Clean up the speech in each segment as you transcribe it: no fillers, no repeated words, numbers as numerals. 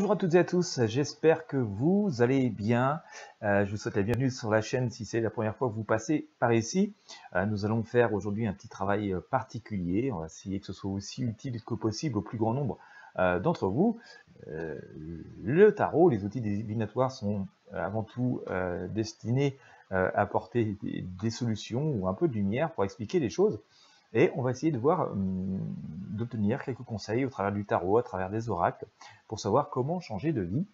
Bonjour à toutes et à tous, j'espère que vous allez bien. Je vous souhaite la bienvenue sur la chaîne si c'est la première fois que vous passez par ici. Nous allons faire aujourd'hui un petit travail particulier. On va essayer que ce soit aussi utile que possible au plus grand nombre d'entre vous. Le tarot, les outils divinatoires sont avant tout destinés à apporter des solutions ou un peu de lumière pour expliquer les choses. Et on va essayer de voir, d'obtenir quelques conseils au travers du tarot, à travers des oracles, pour savoir comment changer de vie.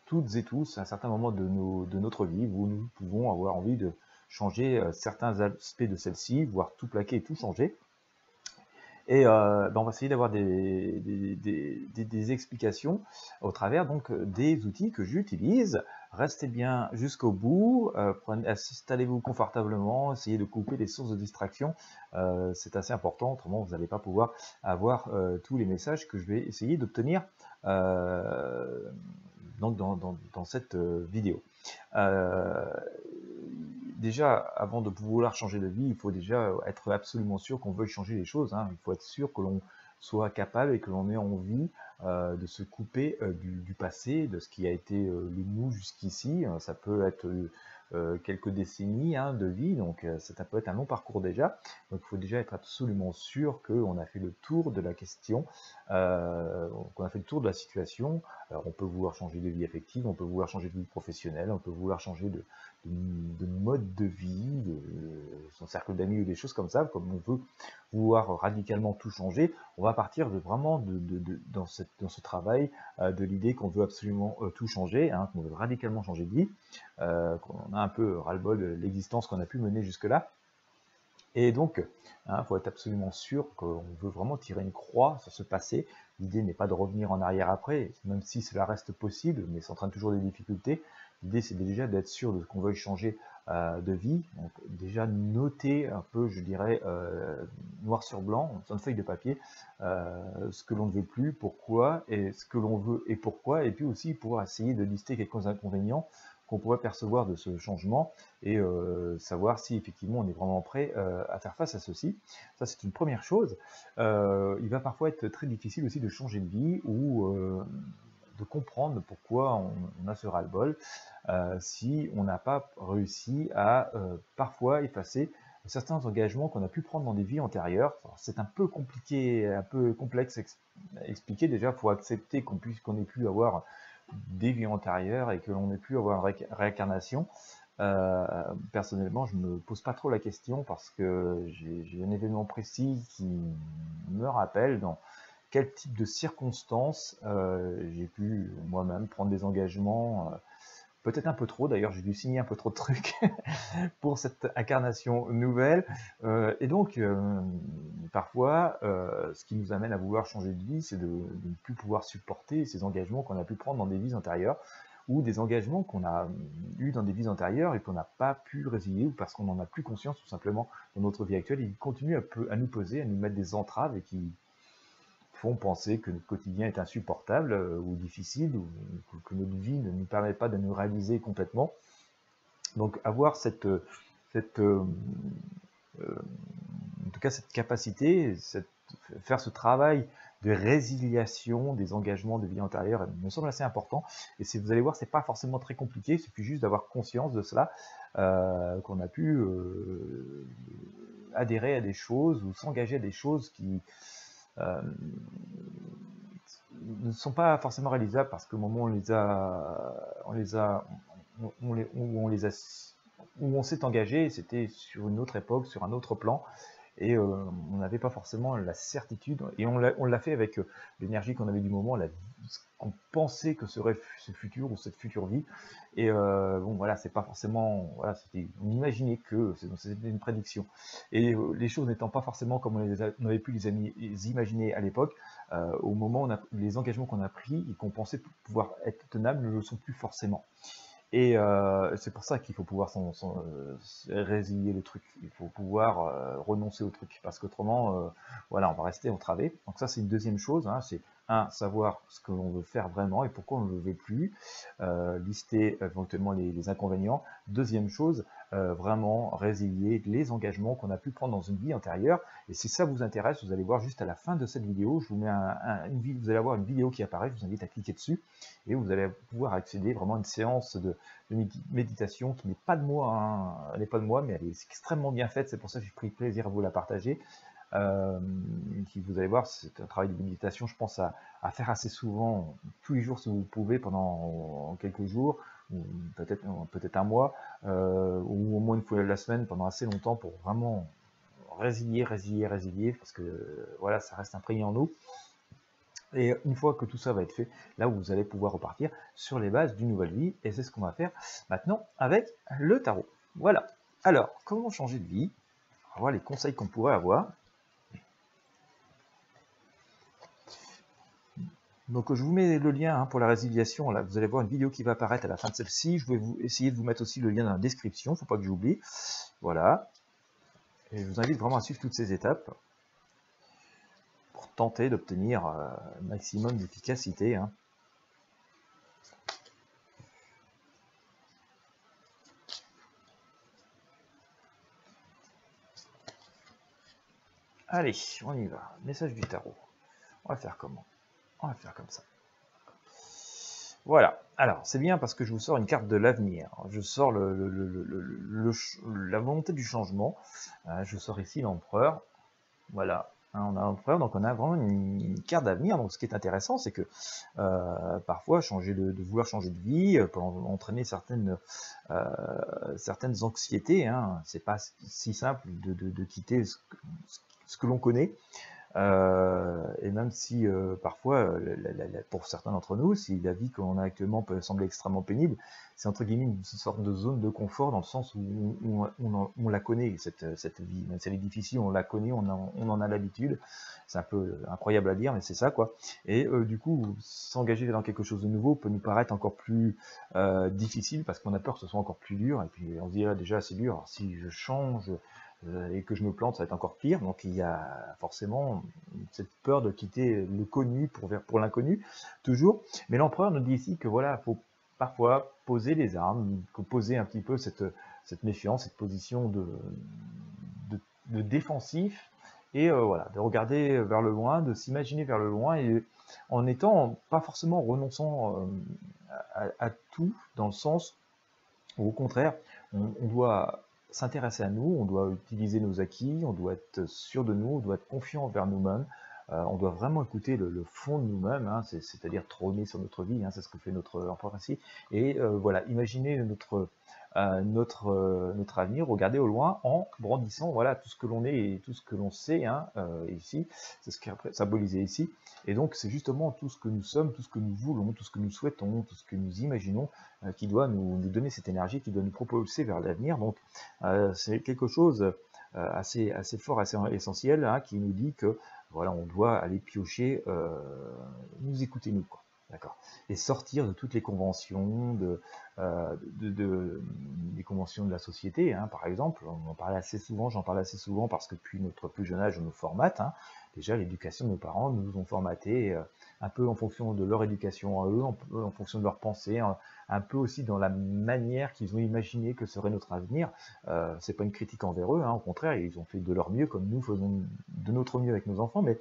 Toutes et tous, à un certain moment de notre vie, où nous pouvons avoir envie de changer certains aspects de celle-ci, voire tout plaquer et tout changer. Et on va essayer d'avoir des explications au travers donc des outils que j'utilise. Restez bien jusqu'au bout, installez-vous confortablement, essayez de couper les sources de distraction, c'est assez important, autrement vous n'allez pas pouvoir avoir tous les messages que je vais essayer d'obtenir donc dans cette vidéo. Déjà, avant de vouloir changer de vie, il faut déjà être absolument sûr qu'on veuille changer les choses. Il faut être sûr que l'on soit capable et que l'on ait envie de se couper du passé, de ce qui a été le nous jusqu'ici. Ça peut être quelques décennies de vie, donc ça peut être un long parcours déjà. Donc il faut déjà être absolument sûr qu'on a fait le tour de la question, qu'on a fait le tour de la situation. Alors on peut vouloir changer de vie affective, on peut vouloir changer de vie professionnelle, on peut vouloir changer de mode de vie, de son cercle d'amis ou des choses comme ça, comme on veut vouloir radicalement tout changer. On va partir vraiment dans ce travail de l'idée qu'on veut absolument tout changer, qu'on veut radicalement changer de vie, qu'on a un peu ras-le-bol de l'existence qu'on a pu mener jusque-là. Et donc, il faut être absolument sûr qu'on veut vraiment tirer une croix sur ce passé. L'idée n'est pas de revenir en arrière après, même si cela reste possible, mais ça entraîne toujours des difficultés. L'idée, c'est déjà d'être sûr de ce qu'on veuille changer de vie. Donc, déjà noter un peu, je dirais, noir sur blanc, sur une feuille de papier, ce que l'on ne veut plus, pourquoi, et ce que l'on veut et pourquoi, et puis aussi pouvoir essayer de lister quelques inconvénients qu'on pourrait percevoir de ce changement et savoir si effectivement on est vraiment prêt à faire face à ceci. Ça, c'est une première chose. Il va parfois être très difficile aussi de changer de vie ou de comprendre pourquoi on a ce ras-le-bol si on n'a pas réussi à parfois effacer certains engagements qu'on a pu prendre dans des vies antérieures. C'est un peu compliqué, un peu complexe à expliquer. Déjà, il faut accepter qu'on ait pu avoir des vies antérieures et que l'on ait pu avoir une réincarnation. Personnellement, je ne me pose pas trop la question parce que j'ai un événement précis qui me rappelle dans quel type de circonstances j'ai pu moi-même prendre des engagements, peut-être un peu trop, d'ailleurs j'ai dû signer un peu trop de trucs pour cette incarnation nouvelle, et donc parfois ce qui nous amène à vouloir changer de vie, c'est de ne plus pouvoir supporter ces engagements qu'on a pu prendre dans des vies antérieures, ou des engagements qu'on a eus dans des vies antérieures et qu'on n'a pas pu résilier, ou parce qu'on n'en a plus conscience tout simplement dans notre vie actuelle, et qui continuent à nous poser, à nous mettre des entraves et qui font penser que notre quotidien est insupportable ou difficile, ou que notre vie ne nous permet pas de nous réaliser complètement. Donc avoir en tout cas cette capacité, faire ce travail de résiliation des engagements de vie antérieure me semble assez important. Et si vous allez voir, c'est pas forcément très compliqué, il suffit juste d'avoir conscience de cela, qu'on a pu adhérer à des choses ou s'engager à des choses qui ne sont pas forcément réalisables parce qu'au moment où on s'est engagé, c'était sur une autre époque, sur un autre plan, et on n'avait pas forcément la certitude, et on l'a fait avec l'énergie qu'on avait du moment, ce qu'on pensait que serait ce futur ou cette future vie, et bon voilà, c'est pas forcément, voilà, on imaginait que c'était une prédiction, et les choses n'étant pas forcément comme on avait pu les imaginer à l'époque, au moment où les engagements qu'on a pris et qu'on pensait pouvoir être tenables ne le sont plus forcément. Et c'est pour ça qu'il faut pouvoir résilier le truc, il faut pouvoir renoncer au truc, parce qu'autrement, voilà, on va rester entravé. Donc ça, c'est une deuxième chose, c'est savoir ce que l'on veut faire vraiment et pourquoi on ne le veut plus, lister éventuellement les inconvénients. Deuxième chose, vraiment résilier les engagements qu'on a pu prendre dans une vie antérieure. Et si ça vous intéresse, vous allez voir juste à la fin de cette vidéo, je vous mets vous allez avoir une vidéo qui apparaît, je vous invite à cliquer dessus et vous allez pouvoir accéder vraiment à une séance de méditation qui n'est pas de moi, hein, elle n'est pas de moi, mais elle est extrêmement bien faite, c'est pour ça que j'ai pris plaisir à vous la partager. Qui, vous allez voir, c'est un travail de méditation, je pense, à faire assez souvent, tous les jours si vous pouvez, pendant quelques jours, ou peut-être un mois, ou au moins une fois la semaine, pendant assez longtemps, pour vraiment résilier, parce que voilà, ça reste imprégné en nous. Et une fois que tout ça va être fait, là vous allez pouvoir repartir sur les bases d'une nouvelle vie, et c'est ce qu'on va faire maintenant avec le tarot. Voilà. Alors, comment changer de vie? On va voir les conseils qu'on pourrait avoir. Donc je vous mets le lien pour la résiliation, là vous allez voir une vidéo qui va apparaître à la fin de celle-ci, je vais essayer de vous mettre aussi le lien dans la description, il ne faut pas que j'oublie, voilà, et je vous invite vraiment à suivre toutes ces étapes, pour tenter d'obtenir un maximum d'efficacité. Allez, on y va, message du tarot, on va faire comment? On va faire comme ça. Voilà, alors c'est bien parce que je vous sors une carte de l'avenir, je sors la volonté du changement, je sors ici l'empereur, voilà, on a l'empereur, donc on a vraiment une carte d'avenir. Donc ce qui est intéressant, c'est que parfois vouloir changer de vie peut entraîner certaines anxiétés, c'est pas si simple de quitter ce que l'on connaît. Et même si parfois, pour certains d'entre nous, si la vie que l'on a actuellement peut sembler extrêmement pénible, c'est entre guillemets une sorte de zone de confort dans le sens où on la connaît, cette vie. Même si elle est difficile, on la connaît, on en a l'habitude. C'est un peu incroyable à dire, mais c'est ça, quoi. Et du coup, s'engager dans quelque chose de nouveau peut nous paraître encore plus difficile parce qu'on a peur que ce soit encore plus dur. Et puis on se dit, là, déjà, c'est dur. Alors, si je change et que je me plante, ça va être encore pire. Donc il y a forcément cette peur de quitter le connu pour l'inconnu, toujours. Mais l'empereur nous dit ici que voilà, il faut parfois poser les armes, poser un petit peu cette méfiance, cette position de défensif, et voilà, de regarder vers le loin, de s'imaginer vers le loin, et en étant pas forcément renonçant à tout, dans le sens où au contraire, on doit s'intéresser à nous, on doit utiliser nos acquis, on doit être sûr de nous, on doit être confiant envers nous-mêmes, on doit vraiment écouter le fond de nous-mêmes, c'est-à-dire trôner sur notre vie, c'est ce que fait notre empereur ici, et voilà, imaginer notre avenir, regarder au loin en brandissant voilà, tout ce que l'on est et tout ce que l'on sait, ici, c'est ce qui est symbolisé ici, et donc c'est justement tout ce que nous sommes, tout ce que nous voulons, tout ce que nous souhaitons, tout ce que nous imaginons, qui doit nous donner cette énergie, qui doit nous propulser vers l'avenir. Donc c'est quelque chose assez fort, assez essentiel, qui nous dit que voilà, on doit aller piocher, nous écouter nous, quoi. D'accord. Et sortir de toutes les conventions, des conventions de la société, par exemple. On en parle assez souvent, j'en parle assez souvent parce que depuis notre plus jeune âge, on nous formate. Déjà, l'éducation de nos parents nous ont formaté un peu en fonction de leur éducation à eux, en fonction de leurs pensées, un peu aussi dans la manière qu'ils ont imaginé que serait notre avenir. C'est pas une critique envers eux, au contraire, ils ont fait de leur mieux comme nous faisons de notre mieux avec nos enfants, mais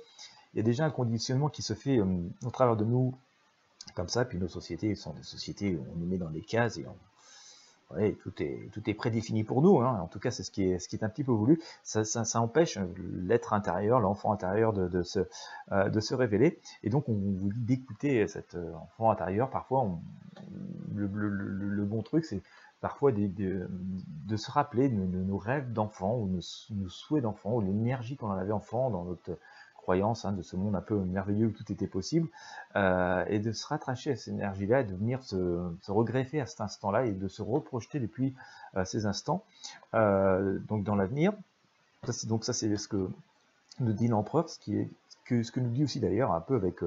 il y a déjà un conditionnement qui se fait au travers de nous, comme ça, puis nos sociétés sont des sociétés où on nous met dans des cases et ouais, tout est prédéfini pour nous, en tout cas c'est ce qui est un petit peu voulu, ça empêche l'être intérieur, l'enfant intérieur de se révéler, et donc on vous dit d'écouter cet enfant intérieur. Parfois le bon truc, c'est parfois de se rappeler de nos rêves d'enfant, ou nos souhaits d'enfant, ou l'énergie qu'on en avait enfant dans notre croyance, de ce monde un peu merveilleux où tout était possible, et de se rattacher à cette énergie-là, et de venir se regreffer à cet instant-là, et de se reprojeter depuis ces instants, donc dans l'avenir. Donc ça c'est ce que nous dit l'empereur, ce que nous dit aussi d'ailleurs un peu avec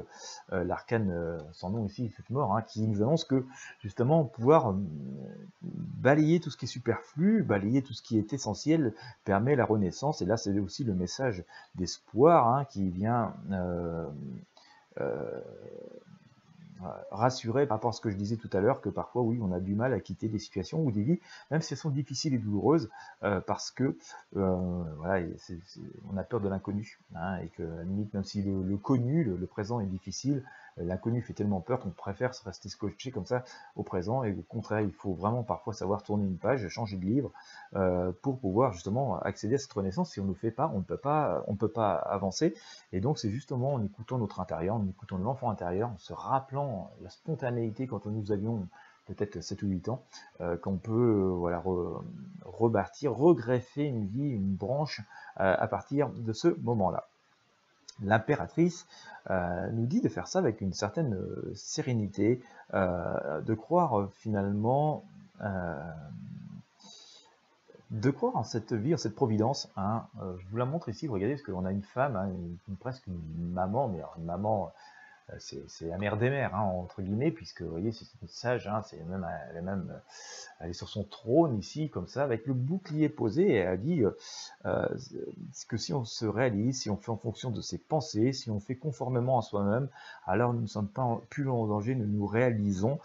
l'arcane sans nom ici, cette mort, qui nous annonce que justement pouvoir balayer tout ce qui est superflu, balayer tout ce qui est essentiel, permet la renaissance. Et là c'est aussi le message d'espoir qui vient rassurer par rapport à ce que je disais tout à l'heure, que parfois, oui, on a du mal à quitter des situations ou des vies, même si elles sont difficiles et douloureuses, parce que voilà, on a peur de l'inconnu, hein, et que à la limite, même si le connu, le présent est difficile, l'inconnu fait tellement peur qu'on préfère se rester scotché comme ça au présent, et au contraire, il faut vraiment parfois savoir tourner une page, changer de livre, pour pouvoir justement accéder à cette renaissance. Si on ne le fait pas, on ne peut pas avancer. Et donc c'est justement en écoutant notre intérieur, en écoutant l'enfant intérieur, en se rappelant la spontanéité quand nous avions peut-être 7 ou 8 ans, qu'on peut voilà, rebâtir, regreffer une vie, une branche à partir de ce moment-là. L'impératrice nous dit de faire ça avec une certaine sérénité, de croire finalement, de croire en cette vie, en cette providence. Hein. Je vous la montre ici, regardez, parce qu'on a une femme, hein, presque une maman, mais alors une maman, c'est la mère des mères, hein, entre guillemets, puisque vous voyez, c'est une sage, hein, elle est sur son trône ici, comme ça, avec le bouclier posé, et elle dit que si on se réalise, si on fait en fonction de ses pensées, si on fait conformément à soi-même, alors nous ne sommes pas plus en danger, nous nous réalisons,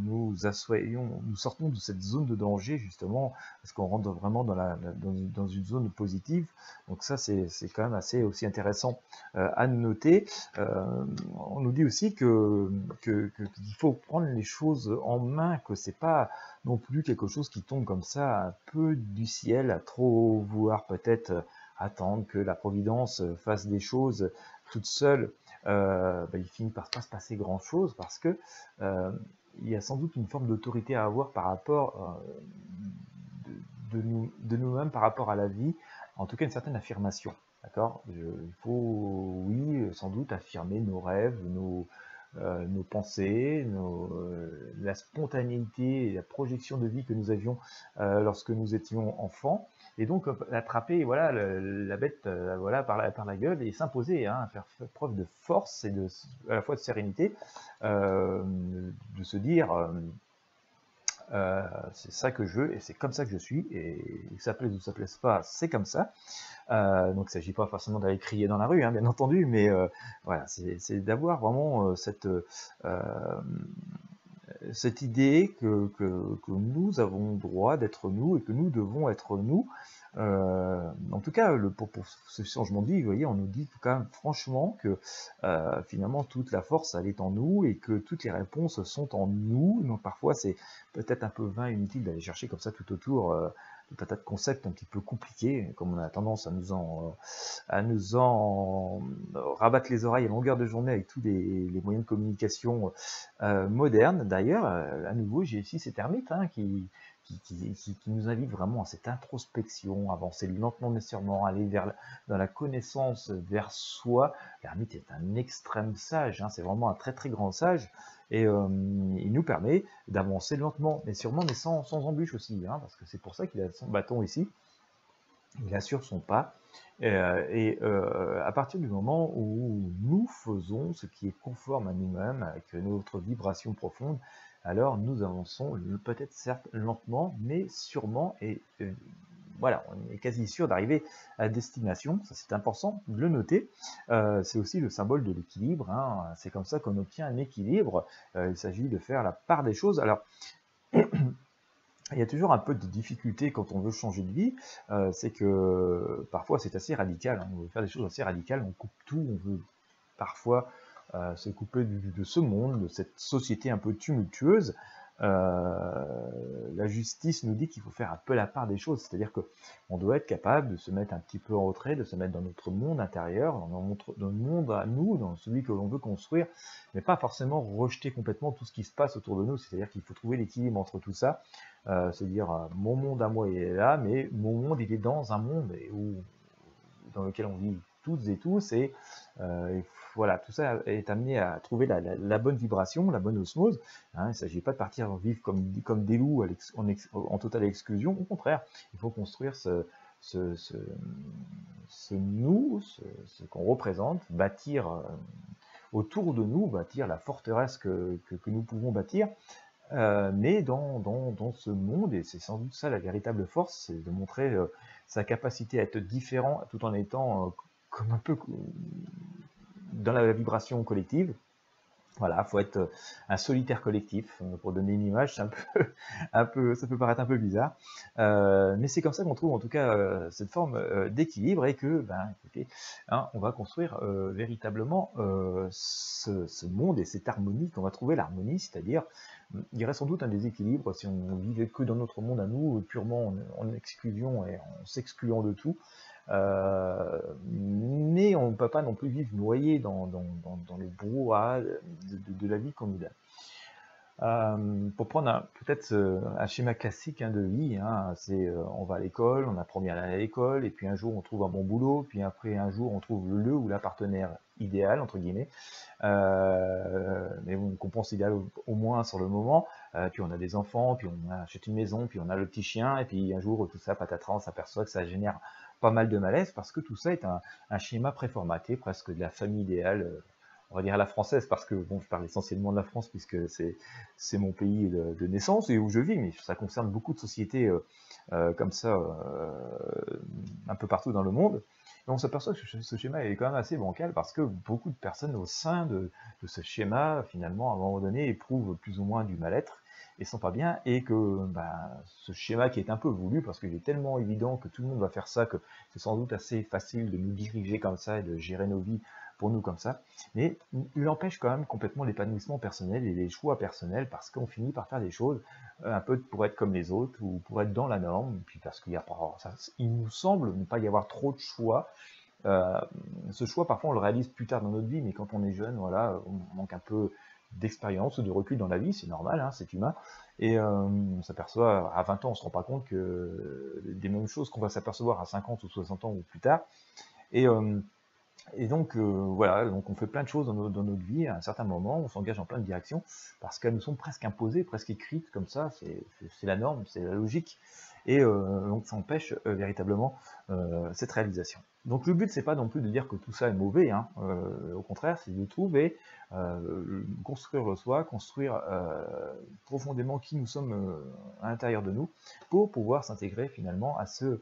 nous sortons de cette zone de danger, justement, parce qu'on rentre vraiment dans une zone positive. Donc ça, c'est quand même assez aussi intéressant à noter. On nous dit aussi qu'il faut prendre les choses en main, que c'est pas non plus quelque chose qui tombe comme ça un peu du ciel, à trop vouloir peut-être attendre que la Providence fasse des choses toute seule. Il finit par pas se passer grand chose, parce que il y a sans doute une forme d'autorité à avoir par rapport de nous-mêmes, par rapport à la vie, en tout cas une certaine affirmation. D'accord ? Il faut, oui, sans doute affirmer nos rêves, nos pensées, la spontanéité et la projection de vie que nous avions lorsque nous étions enfants, et donc attraper voilà, la bête voilà, par la gueule et s'imposer, hein, faire preuve de force et à la fois de sérénité, de se dire c'est ça que je veux et c'est comme ça que je suis, et que ça plaise ou ça plaise pas, c'est comme ça. Donc il ne s'agit pas forcément d'aller crier dans la rue, hein, bien entendu, mais voilà, c'est d'avoir vraiment cette idée que nous avons droit d'être nous et que nous devons être nous. En tout cas, pour ce changement de vie, vous voyez, on nous dit quand même franchement que finalement toute la force elle est en nous et que toutes les réponses sont en nous. Donc parfois c'est peut-être un peu vain et inutile d'aller chercher comme ça tout autour tout un tas de concepts un petit peu compliqués, comme on a tendance à nous en rabattre les oreilles à longueur de journée avec tous les moyens de communication modernes. D'ailleurs, à nouveau, j'ai ici cet ermite, hein, qui nous invite vraiment à cette introspection, avancer lentement mais sûrement, aller dans la connaissance vers soi. L'ermite est un extrême sage, hein, c'est vraiment un très très grand sage, et il nous permet d'avancer lentement mais sûrement, mais sans embûche aussi, hein, parce que c'est pour ça qu'il a son bâton ici, il assure son pas, à partir du moment où nous faisons ce qui est conforme à nous-mêmes, avec notre vibration profonde, alors nous avançons peut-être certes lentement, mais sûrement, et voilà, on est quasi sûr d'arriver à destination, ça c'est important de le noter. C'est aussi le symbole de l'équilibre, hein. C'est comme ça qu'on obtient un équilibre, il s'agit de faire la part des choses. Alors, il y a toujours un peu de difficulté quand on veut changer de vie, c'est que parfois c'est assez radical, hein. On veut faire des choses assez radicales, on coupe tout, on veut parfois se couper de ce monde, de cette société un peu tumultueuse. La justice nous dit qu'il faut faire un peu la part des choses, c'est-à-dire qu'on doit être capable de se mettre un petit peu en retrait, de se mettre dans notre monde intérieur, dans notre monde à nous, dans celui que l'on veut construire, mais pas forcément rejeter complètement tout ce qui se passe autour de nous, c'est-à-dire qu'il faut trouver l'équilibre entre tout ça, se dire mon monde à moi il est là, mais mon monde il est dans un monde dans lequel on vit toutes et tous, et voilà, tout ça est amené à trouver la bonne vibration, la bonne osmose, hein. Il ne s'agit pas de partir vivre comme des loups en totale exclusion, au contraire, il faut construire ce nous, ce qu'on représente, bâtir autour de nous, bâtir la forteresse que nous pouvons bâtir, mais dans ce monde, et c'est sans doute ça la véritable force, c'est de montrer sa capacité à être différent tout en étant comme un peu dans la vibration collective. Voilà, faut être un solitaire collectif. Pour donner une image, c'est ça peut paraître un peu bizarre, mais c'est comme ça qu'on trouve en tout cas cette forme d'équilibre et que, ben, écoutez, hein, on va construire véritablement ce monde et cette harmonie, qu'on va trouver l'harmonie, c'est-à-dire, il y aurait sans doute un déséquilibre si on vivait que dans notre monde à nous, purement en exclusion et en s'excluant de tout. Mais on ne peut pas non plus vivre noyé dans le brouhaha de la vie qu'on nous donne. Pour prendre peut-être un schéma classique de vie, hein, c'est on va à l'école, on apprend bien à aller à l'école, et puis un jour on trouve un bon boulot, puis après un jour on trouve le ou la partenaire idéal, entre guillemets, mais bon, qu'on pense idéal au moins sur le moment, puis on a des enfants, puis on achète une maison, puis on a le petit chien, et puis un jour tout ça, patatras, on s'aperçoit que ça génère pas mal de malaise, parce que tout ça est un schéma préformaté, presque de la famille idéale, on va dire à la française, parce que bon, je parle essentiellement de la France, puisque c'est mon pays de naissance et où je vis, mais ça concerne beaucoup de sociétés comme ça, un peu partout dans le monde. Et on s'aperçoit que ce schéma est quand même assez bancal, parce que beaucoup de personnes au sein de ce schéma, finalement, à un moment donné, éprouvent plus ou moins du mal-être, et sont pas bien, et que bah, ce schéma qui est un peu voulu, parce qu'il est tellement évident que tout le monde va faire ça, que c'est sans doute assez facile de nous diriger comme ça et de gérer nos vies pour nous comme ça, mais il empêche quand même complètement l'épanouissement personnel et les choix personnels, parce qu'on finit par faire des choses un peu pour être comme les autres, ou pour être dans la norme, puis parce qu'il y a pas, ça, il nous semble ne pas y avoir trop de choix. Ce choix, parfois, on le réalise plus tard dans notre vie, mais quand on est jeune, voilà, on manque un peu d'expérience ou de recul dans la vie, c'est normal, hein, c'est humain, et on s'aperçoit, à 20 ans, on se rend pas compte que des mêmes choses qu'on va s'apercevoir à 50 ou 60 ans ou plus tard, et, donc voilà, donc on fait plein de choses dans notre vie, à un certain moment, on s'engage en plein de directions, parce qu'elles nous sont presque imposées, presque écrites comme ça, c'est la norme, c'est la logique, et donc ça empêche véritablement cette réalisation. Donc le but, c'est pas non plus de dire que tout ça est mauvais, hein, au contraire, c'est de trouver, construire le soi, construire profondément qui nous sommes à l'intérieur de nous, pour pouvoir s'intégrer finalement à ce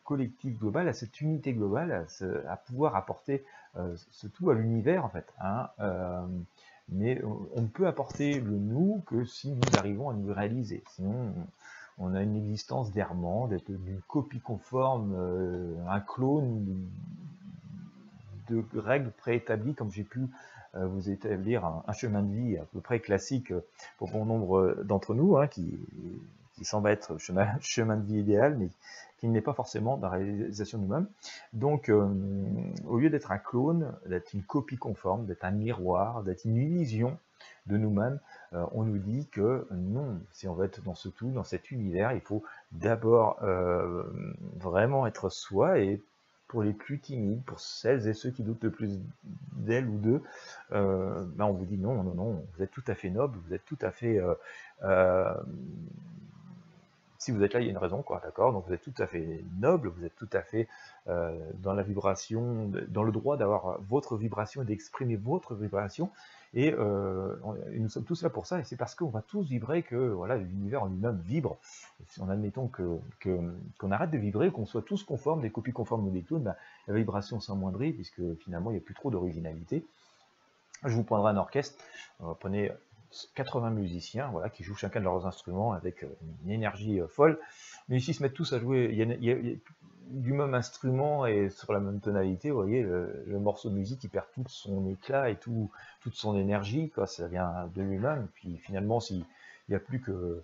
collectif global, à cette unité globale, à pouvoir apporter ce tout à l'univers en fait, hein, mais on ne peut apporter le nous que si nous arrivons à nous réaliser, sinon on a une existence d'errement, d'être une copie conforme, un clone de règles préétablies, comme j'ai pu vous établir un chemin de vie à peu près classique pour bon nombre d'entre nous, hein, qui semble être chemin de vie idéal, mais qui n'est pas forcément dans la réalisation de nous-mêmes. Donc, au lieu d'être un clone, d'être une copie conforme, d'être un miroir, d'être une illusion de nous-mêmes, on nous dit que non, si on veut être dans ce tout, dans cet univers, il faut d'abord vraiment être soi, et pour les plus timides, pour celles et ceux qui doutent le plus d'elles ou d'eux, ben on vous dit non, non, non, vous êtes tout à fait noble, vous êtes tout à fait... si vous êtes là, il y a une raison, quoi, d'accord? Donc vous êtes tout à fait noble, vous êtes tout à fait dans la vibration, dans le droit d'avoir votre vibration et d'exprimer votre vibration, et nous sommes tous là pour ça, et c'est parce qu'on va tous vibrer que voilà, l'univers en lui-même vibre. Et si on admettons qu'on arrête de vibrer, qu'on soit tous conformes, des copies conformes ou des clones, ben, la vibration s'amoindrit, puisque finalement il n'y a plus trop d'originalité. Je vous prendrai un orchestre, prenez 80 musiciens, voilà, qui jouent chacun de leurs instruments avec une énergie folle, mais s'ils se mettent tous à jouer, il y a du même instrument et sur la même tonalité, vous voyez, le morceau de musique, il perd tout son éclat et toute son énergie, quoi, ça vient de lui-même, puis finalement, s'il n'y a plus que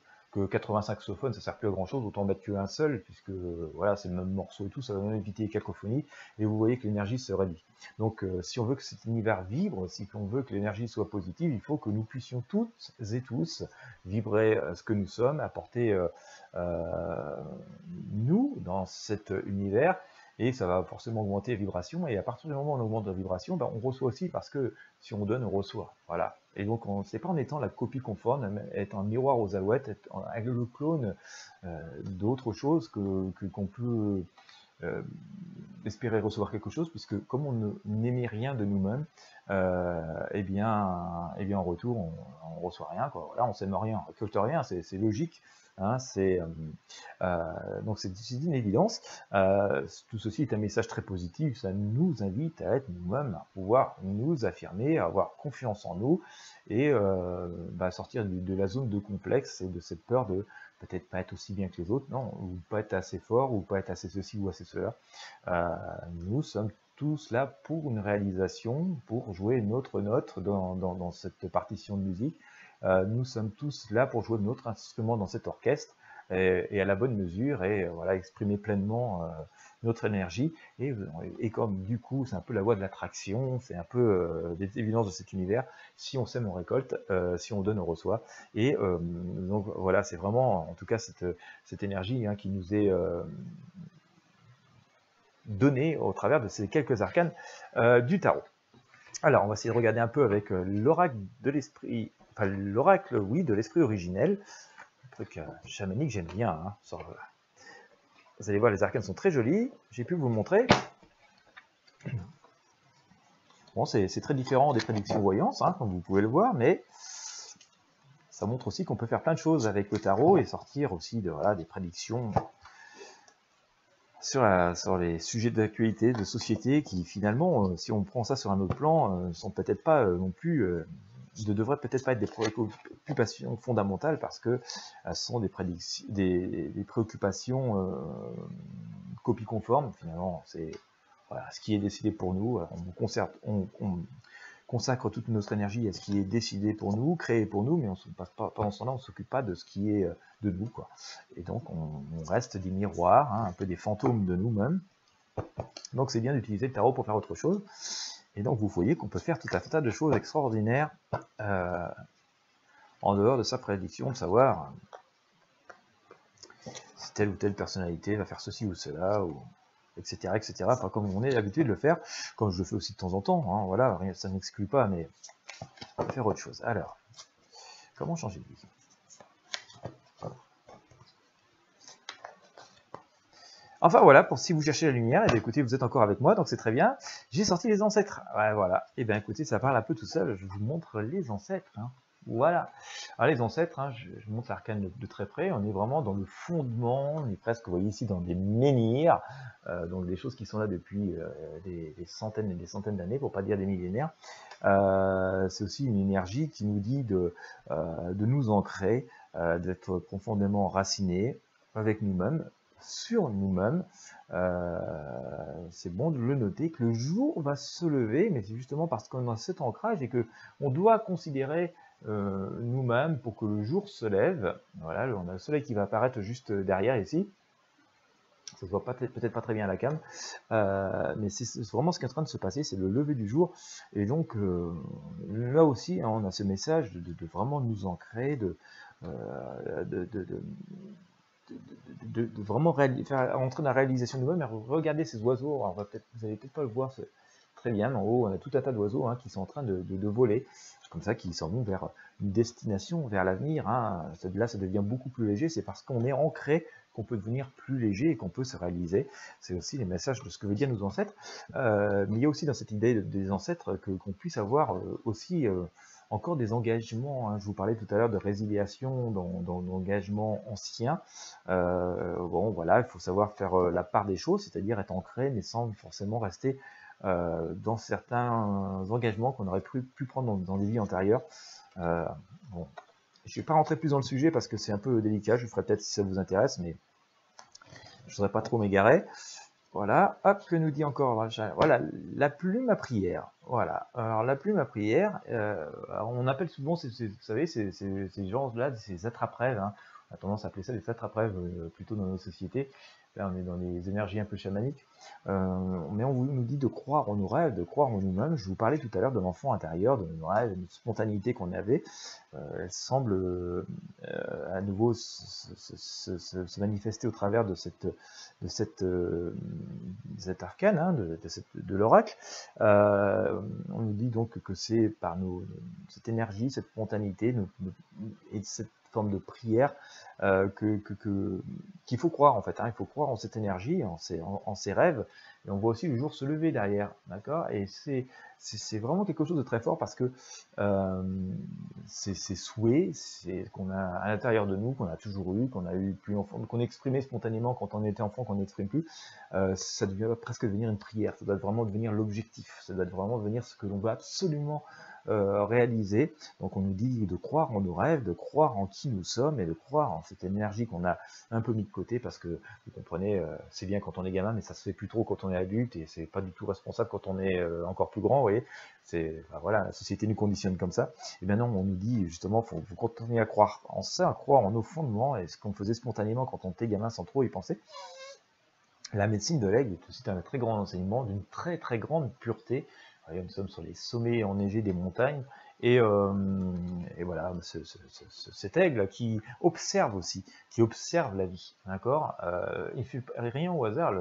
80 saxophones, ça sert plus à grand chose, autant mettre qu'un seul, puisque voilà, c'est le même morceau et tout, ça va même éviter les cacophonie, et vous voyez que l'énergie se réduit. Donc si on veut que cet univers vibre, si on veut que l'énergie soit positive, il faut que nous puissions toutes et tous vibrer ce que nous sommes, apporter nous dans cet univers, et ça va forcément augmenter les vibrations, et à partir du moment où on augmente la vibration, ben, on reçoit aussi, parce que si on donne, on reçoit. Voilà. Et donc, c'est pas en étant la copie conforme, être un miroir aux alouettes, être le clone d'autre chose qu'on peut espérer recevoir quelque chose, puisque comme on n'émet rien de nous-mêmes, eh bien en retour, on reçoit rien, quoi. Voilà, on sème rien, on récolte rien, c'est logique. Hein, donc c'est une évidence. Tout ceci est un message très positif, ça nous invite à être nous-mêmes, à pouvoir nous affirmer, à avoir confiance en nous et sortir de la zone de complexe et de cette peur de peut-être pas être aussi bien que les autres, non, ou pas être assez fort, ou pas être assez ceci ou assez cela. Nous sommes tous là pour une réalisation, pour jouer notre note dans cette partition de musique. Nous sommes tous là pour jouer notre instrument dans cet orchestre et à la bonne mesure et voilà, exprimer pleinement notre énergie. Et comme du coup, c'est un peu la loi de l'attraction, c'est un peu des évidences de cet univers. Si on sème, on récolte, si on donne, on reçoit. Et donc voilà, c'est vraiment, en tout cas, cette énergie qui nous est donnée au travers de ces quelques arcanes du tarot. Alors, on va essayer de regarder un peu avec l'oracle de l'esprit, enfin l'oracle, oui, de l'esprit originel. Un truc chamanique, j'aime bien. Hein, vous allez voir, les arcanes sont très jolies. J'ai pu vous le montrer. Bon, c'est très différent des prédictions voyances, hein, comme vous pouvez le voir, mais ça montre aussi qu'on peut faire plein de choses avec le tarot et sortir aussi des prédictions sur les sujets d'actualité, de société, qui finalement, si on prend ça sur un autre plan, sont peut-être pas non plus, ne devraient peut-être pas être des préoccupations fondamentales parce que ce sont des préoccupations copie conforme. Finalement, c'est voilà, ce qui est décidé pour nous. On consacre toute notre énergie à ce qui est décidé pour nous, créé pour nous, mais pendant ce temps-là, on ne s'occupe pas de ce qui est de nous, quoi. Et donc, on reste des miroirs, hein, un peu des fantômes de nous-mêmes. Donc, c'est bien d'utiliser le tarot pour faire autre chose. Et donc, vous voyez qu'on peut faire tout un tas de choses extraordinaires en dehors de sa prédiction, de savoir si telle ou telle personnalité va faire ceci ou cela, ou etc., etc. Enfin, comme on est habitué de le faire, comme je le fais aussi de temps en temps, hein, voilà, ça n'exclut pas, mais on va faire autre chose. Alors, comment changer de vie? Enfin voilà, pour si vous cherchez la lumière, et bien écoutez, vous êtes encore avec moi, donc c'est très bien. J'ai sorti les ancêtres. Ouais, voilà. Et bien écoutez, ça parle un peu tout seul. Je vous montre les ancêtres. Hein. Voilà. Alors les ancêtres, hein, je montre l'arcane de très près. On est vraiment dans le fondement. On est presque, vous voyez ici, dans des menhirs, donc des choses qui sont là depuis des centaines et des centaines d'années, pour pas dire des millénaires. C'est aussi une énergie qui nous dit de nous ancrer, d'être profondément racinés avec nous-mêmes, sur nous-mêmes. C'est bon de le noter que le jour va se lever, mais c'est justement parce qu'on a cet ancrage et que on doit considérer nous-mêmes pour que le jour se lève. Voilà, on a le soleil qui va apparaître juste derrière ici. Ça se voit peut-être pas très bien à la cam, mais c'est vraiment ce qui est en train de se passer, c'est le lever du jour. Et donc là aussi, hein, on a ce message de vraiment nous ancrer, de vraiment faire entrer dans la réalisation de nous-mêmes. Regardez ces oiseaux, alors vous n'allez peut-être pas le voir très bien, en haut on a tout un tas d'oiseaux hein, qui sont en train de voler, comme ça, qui s'en vont vers une destination, vers l'avenir. Hein. Là ça devient beaucoup plus léger, c'est parce qu'on est ancré qu'on peut devenir plus léger et qu'on peut se réaliser. C'est aussi les messages de ce que veut dire nos ancêtres, mais il y a aussi dans cette idée des ancêtres qu'on puisse avoir aussi encore des engagements, hein. Je vous parlais tout à l'heure de résiliation d'engagements anciens. Bon, voilà, il faut savoir faire la part des choses, c'est-à-dire être ancré, mais sans forcément rester dans certains engagements qu'on aurait pu prendre dans des vies antérieures. Bon, je ne vais pas rentrer plus dans le sujet parce que c'est un peu délicat, je le ferai peut-être si ça vous intéresse, mais je ne voudrais pas trop m'égarer. Voilà, hop, que nous dit encore, voilà, la plume à prière. Voilà, alors la plume à prière, on appelle souvent, vous savez, ces gens-là, ces attrape-rêves, hein. On a tendance à appeler ça des attrape-rêves plutôt dans nos sociétés. Là, on est dans des énergies un peu chamaniques. Mais on nous dit de croire en nos rêves, de croire en nous-mêmes. Je vous parlais tout à l'heure de l'enfant intérieur, de nos rêves, de notre spontanéité qu'on avait. Elle semble à nouveau se manifester au travers de cet arcane, hein, de l'oracle. On nous dit donc que c'est par cette énergie, cette spontanéité et cette forme de prière qu'il faut croire en fait, hein. Il faut croire en cette énergie, en ses rêves, et on voit aussi le jour se lever derrière, d'accord? Et c'est vraiment quelque chose de très fort parce que ces souhaits, c'est qu'on a à l'intérieur de nous, qu'on a toujours eu, qu'on a eu plus enfant, qu'on exprimait spontanément quand on était enfant, qu'on n'exprime plus, ça devient presque devenir une prière, ça doit vraiment devenir l'objectif, ça doit vraiment devenir ce que l'on veut absolument réaliser. Donc on nous dit de croire en nos rêves, de croire en qui nous sommes et de croire en cette énergie qu'on a un peu mis de côté parce que vous comprenez, c'est bien quand on est gamin, mais ça se fait plus trop quand on est adulte et c'est pas du tout responsable quand on est encore plus grand. Vous voyez, enfin, voilà, la société nous conditionne comme ça. Et bien non, on nous dit justement, faut continuer à croire en ça, à croire en nos fondements et ce qu'on faisait spontanément quand on était gamin sans trop y penser. La médecine de l'aigle est aussi un très grand enseignement, d'une très très grande pureté. Voyez, nous sommes sur les sommets enneigés des montagnes, et voilà, cet aigle qui observe aussi, qui observe la vie, d'accord. Il ne fait rien au hasard,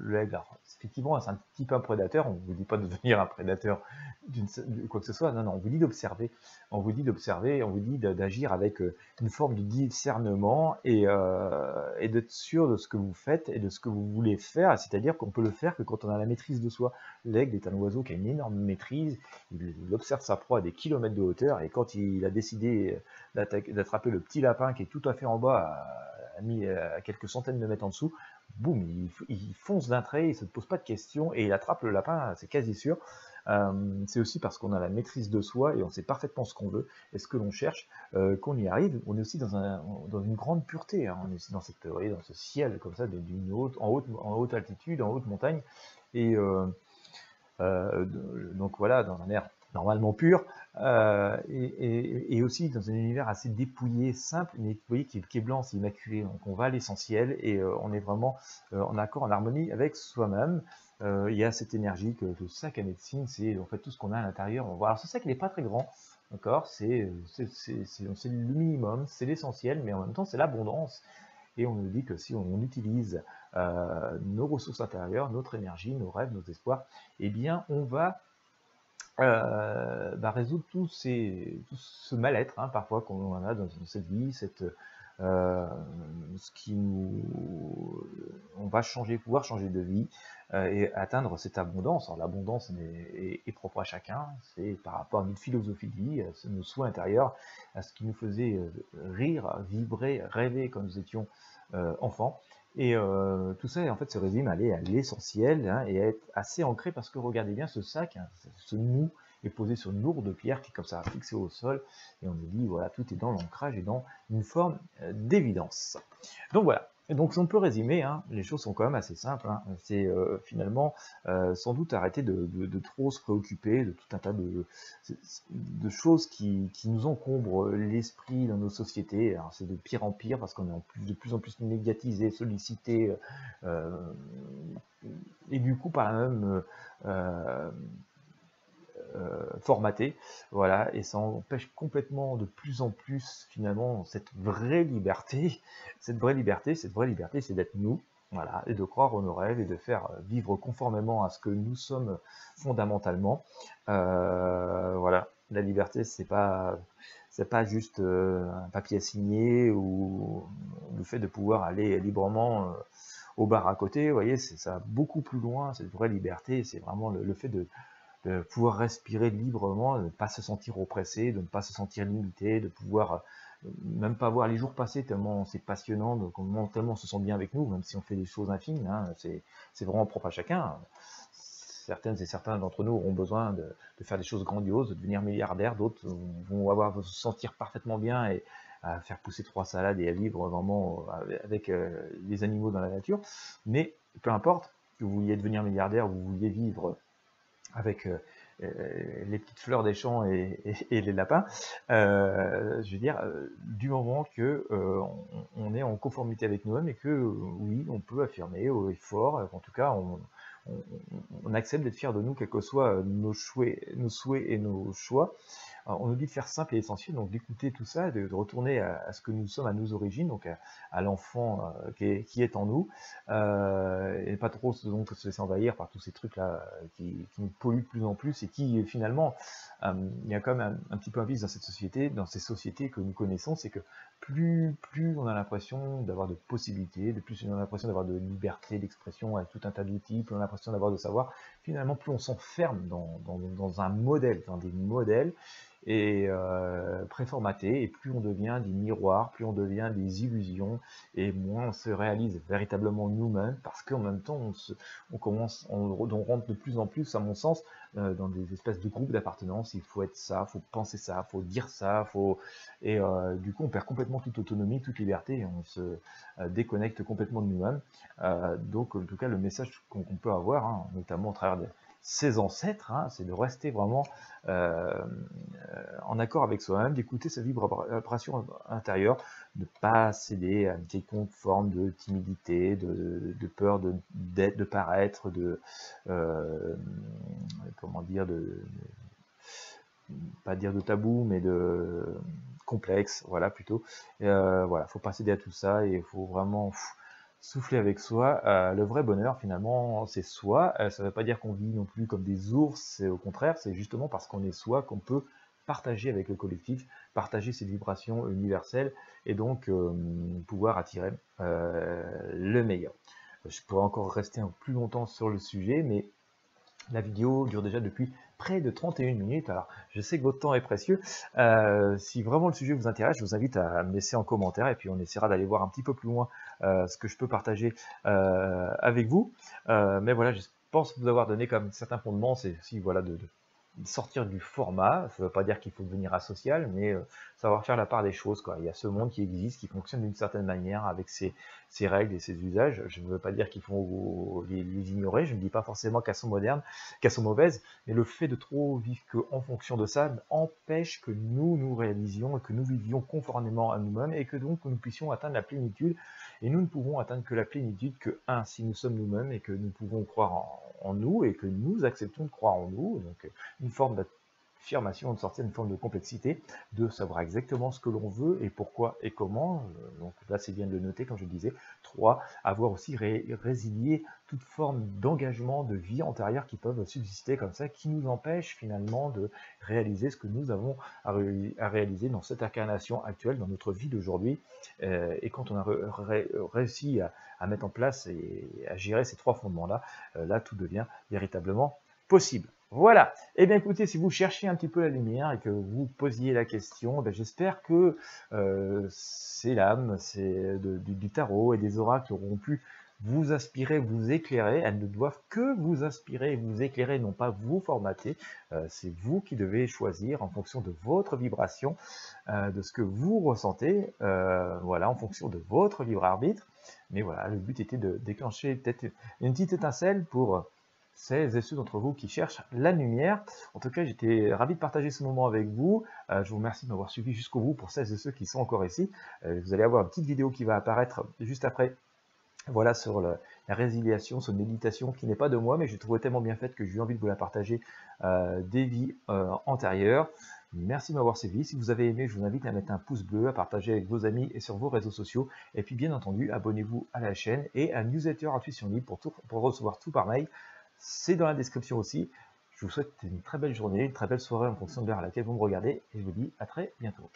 l'aigle. Effectivement, c'est un petit peu un prédateur, on ne vous dit pas de devenir un prédateur de quoi que ce soit, non, non, on vous dit d'observer, on vous dit d'agir avec une forme de discernement et d'être sûr de ce que vous faites et de ce que vous voulez faire, c'est-à-dire qu'on peut le faire que quand on a la maîtrise de soi. L'aigle est un oiseau qui a une énorme maîtrise, il observe sa proie à des kilomètres de hauteur, et quand il a décidé d'attraper le petit lapin qui est tout à fait en bas, à quelques centaines de mètres en dessous, boum, il fonce d'un trait, il ne se pose pas de questions, et il attrape le lapin, c'est quasi sûr. C'est aussi parce qu'on a la maîtrise de soi et on sait parfaitement ce qu'on veut et ce que l'on cherche qu'on y arrive. On est aussi dans une grande pureté, hein. On est dans dans ce ciel comme ça, en haute altitude, en haute montagne, et donc voilà, dans un air normalement pur, et aussi dans un univers assez dépouillé, simple, mais vous voyez qui est blanc, c'est immaculé. Donc on va à l'essentiel et on est vraiment en accord, en harmonie avec soi-même. Il y a cette énergie que le sac à médecine, c'est en fait tout ce qu'on a à l'intérieur. Alors ce sac il n'est pas très grand, d'accord, c'est le minimum, c'est l'essentiel, mais en même temps c'est l'abondance. Et on nous dit que si on utilise nos ressources intérieures, notre énergie, nos rêves, nos espoirs, eh bien on va résoudre tout ce mal-être, hein, parfois qu'on a dans cette vie, on va pouvoir changer de vie et atteindre cette abondance. Alors l'abondance est propre à chacun, c'est par rapport à notre philosophie de vie, à nos souhaits intérieurs, à ce qui nous faisait rire, vibrer, rêver quand nous étions enfants. Et tout ça, en fait, se résume à aller à l'essentiel, hein, et à être assez ancré parce que regardez bien ce sac, hein, ce nous est posé sur une lourde pierre qui est comme ça fixée au sol, et on nous dit voilà, tout est dans l'ancrage et dans une forme d'évidence. Donc voilà. Et donc on peut résumer, hein, les choses sont quand même assez simples, hein. C'est finalement sans doute arrêter de trop se préoccuper de tout un tas de choses qui nous encombrent l'esprit dans nos sociétés. Alors c'est de pire en pire parce qu'on est de plus en plus médiatisé, sollicité, et du coup par la même formaté, voilà, et ça empêche complètement de plus en plus finalement cette vraie liberté, c'est d'être nous, voilà, et de croire en nos rêves et de faire vivre conformément à ce que nous sommes fondamentalement. Voilà, la liberté c'est pas juste un papier à signer ou le fait de pouvoir aller librement au bar à côté. Vous voyez, ça va beaucoup plus loin, cette vraie liberté, c'est vraiment le fait de pouvoir respirer librement, de ne pas se sentir oppressé, de ne pas se sentir limité, de pouvoir même pas voir les jours passer tellement c'est passionnant, tellement on se sent bien avec nous, même si on fait des choses infimes, hein, c'est vraiment propre à chacun. Certaines et certains d'entre nous auront besoin de faire des choses grandioses, de devenir milliardaires, d'autres vont se sentir parfaitement bien et à faire pousser 3 salades et à vivre vraiment avec les animaux dans la nature. Mais peu importe que vous vouliez devenir milliardaire ou vous vouliez vivre avec les petites fleurs des champs et les lapins, je veux dire, du moment que on est en conformité avec nous-mêmes et que oui, on peut affirmer haut et fort, en tout cas, on accepte d'être fier de nous, quels que soient nos souhaits et nos choix. on oublie de faire simple et essentiel, donc d'écouter tout ça, de retourner à ce que nous sommes, à nos origines, donc à l'enfant qui est en nous, et pas trop donc se laisser envahir par tous ces trucs-là qui nous polluent de plus en plus et qui finalement, il y a quand même un petit peu un vice dans cette société, dans ces sociétés que nous connaissons, c'est que plus on a l'impression d'avoir de possibilités, de plus on a l'impression d'avoir de liberté d'expression avec tout un tas d'outils, plus on a l'impression d'avoir de savoir, finalement plus on s'enferme dans un modèle, dans des modèles et préformatés, et plus on devient des miroirs, plus on devient des illusions, et moins on se réalise véritablement nous-mêmes, parce qu'en même temps on rentre de plus en plus, à mon sens, dans des espèces de groupes d'appartenance. Il faut être ça, il faut penser ça, il faut dire ça, et du coup on perd complètement toute autonomie, toute liberté, et on se déconnecte complètement de nous-mêmes. Donc en tout cas le message qu'on peut avoir, hein, notamment au travers de ses ancêtres, hein, c'est de rester vraiment en accord avec soi-même, d'écouter sa vibration intérieure, de ne pas céder à une quelconque forme de timidité, de peur de paraître, comment dire, pas dire de tabou, mais de complexe, voilà, plutôt. Voilà, faut pas céder à tout ça, et il faut vraiment souffler avec soi. Le vrai bonheur, finalement, c'est soi. Ça ne veut pas dire qu'on vit non plus comme des ours, au contraire, c'est justement parce qu'on est soi qu'on peut partager avec le collectif, partager ces vibrations universelles, et donc pouvoir attirer le meilleur. Je pourrais encore rester plus longtemps sur le sujet, mais la vidéo dure déjà depuis près de 31 minutes, alors je sais que votre temps est précieux. Si vraiment le sujet vous intéresse, je vous invite à me laisser en commentaire, et puis on essaiera d'aller voir un petit peu plus loin ce que je peux partager avec vous. Mais voilà, je pense vous avoir donné comme certains fondements, c'est aussi voilà, de sortir du format. Ça ne veut pas dire qu'il faut devenir asocial, mais savoir faire la part des choses, quoi. Il y a ce monde qui existe, qui fonctionne d'une certaine manière, avec ses règles et ses usages. Je ne veux pas dire qu'il faut les ignorer, je ne dis pas forcément qu'elles sont modernes, qu'elles sont mauvaises, mais le fait de trop vivre qu'en fonction de ça empêche que nous réalisions et que nous vivions conformément à nous-mêmes, et que donc nous puissions atteindre la plénitude. Et nous ne pouvons atteindre que la plénitude que, si nous sommes nous-mêmes, et que nous pouvons croire en nous, et que nous acceptons de croire en nous. Donc une forme d'affirmation, de sortir une forme de complexité, de savoir exactement ce que l'on veut et pourquoi et comment. Donc là, c'est bien de le noter, comme je le disais. 3, avoir aussi résilié toute forme d'engagement, de vie antérieure qui peuvent subsister comme ça, qui nous empêchent finalement de réaliser ce que nous avons à réaliser dans cette incarnation actuelle, dans notre vie d'aujourd'hui. Et quand on a réussi à mettre en place et à gérer ces 3 fondements-là, là, tout devient véritablement possible. Voilà. Eh bien, écoutez, si vous cherchez un petit peu la lumière et que vous posiez la question, j'espère que c'est l'âme, c'est du tarot et des oracles qui auront pu vous inspirer, vous éclairer. Elles ne doivent que vous inspirer et vous éclairer, non pas vous formater. C'est vous qui devez choisir en fonction de votre vibration, de ce que vous ressentez, voilà, en fonction de votre libre arbitre. Mais voilà, le but était de déclencher peut-être une petite étincelle pour celles et ceux d'entre vous qui cherchent la lumière. En tout cas, j'étais ravi de partager ce moment avec vous. Je vous remercie de m'avoir suivi jusqu'au bout pour celles et ceux qui sont encore ici. Vous allez avoir une petite vidéo qui va apparaître juste après, voilà, sur la résiliation, sur une méditation qui n'est pas de moi, mais j'ai trouvé tellement bien faite que j'ai eu envie de vous la partager des vies antérieures. Merci de m'avoir suivi. Si vous avez aimé, je vous invite à mettre un pouce bleu, à partager avec vos amis et sur vos réseaux sociaux. Et puis, bien entendu, abonnez-vous à la chaîne et à Newsletter Intuition Libre pour recevoir tout par mail. C'est dans la description aussi. Je vous souhaite une très belle journée, une très belle soirée en fonction de l'heure à laquelle vous me regardez, et je vous dis à très bientôt.